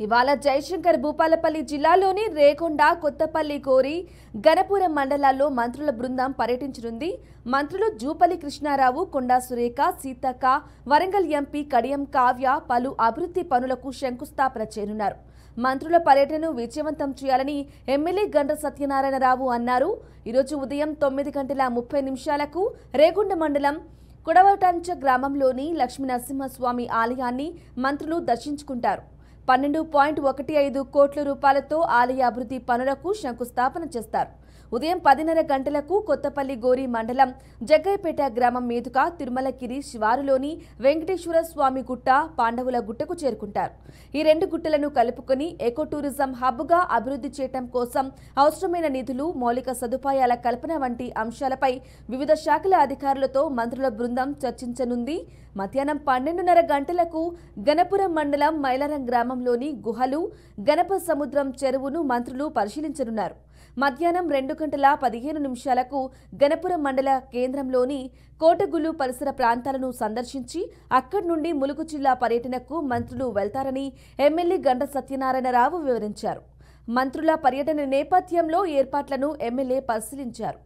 ఇవాళ జయశంకర్ భూపాలపల్లి జిల్లాలోని రేకొండ, కొత్తపల్లి, కోరి, గణపురం మండలాల్లో మంత్రుల బృందం పర్యటించనుంది. మంత్రులు జూపల్లి కృష్ణారావు, కొండా సురేఖ, సీతక్క, వరంగల్ ఎంపీ కడియం కావ్య పలు అభివృద్ధి పనులకు శంకుస్థాపన చేయనున్నారు. మంత్రుల పర్యటనను విజయవంతం చేయాలని ఎమ్మెల్యే గండ్ర సత్యనారాయణరావు అన్నారు. ఈరోజు ఉదయం 9:30 రేకొండ మండలం కుడవటంచ గ్రామంలోని లక్ష్మీనరసింహస్వామి ఆలయాన్ని మంత్రులు దర్శించుకుంటారు. 12.15 కోట్ల రూపాయలతో ఆలయ అభివృద్ధి పనులకు శంకుస్థాపన చేస్తారు. ఉదయం 10:30 కొత్తపల్లి గోరి మండలం జగ్గయ్యపేట గ్రామం మీదుగా తిరుమలగిరి శివారులోని వెంకటేశ్వర స్వామి గుట్ట, పాండవుల గుట్టకు చేరుకుంటారు. ఈ రెండు గుట్టలను కలుపుకొని ఎకో టూరిజం హబ్గా అభివృద్ధి చేయడం కోసం అవసరమైన నిధులు, మౌలిక సదుపాయాల కల్పన వంటి అంశాలపై వివిధ శాఖల అధికారులతో మంత్రుల బృందం చర్చించనుంది. మధ్యాహ్నం 12:30 గణపురం మండలం మైలారం గ్రామంలోని గుహలు, గణప సముద్రం చెరువును మంత్రులు పరిశీలించనున్నారు. మధ్యాహ్నం 2:15 గణపురం మండల కేంద్రంలోని కోటగులు పరిసర ప్రాంతాలను సందర్శించి అక్కడి నుండి ములుగు జిల్లా పర్యటనకు మంత్రులు వెళ్తారని ఎమ్మెల్యే గండ్ర సత్యనారాయణరావు వివరించారు. మంత్రుల పర్యటన నేపథ్యంలో ఏర్పాట్లను ఎమ్మెల్యే పరిశీలించారు.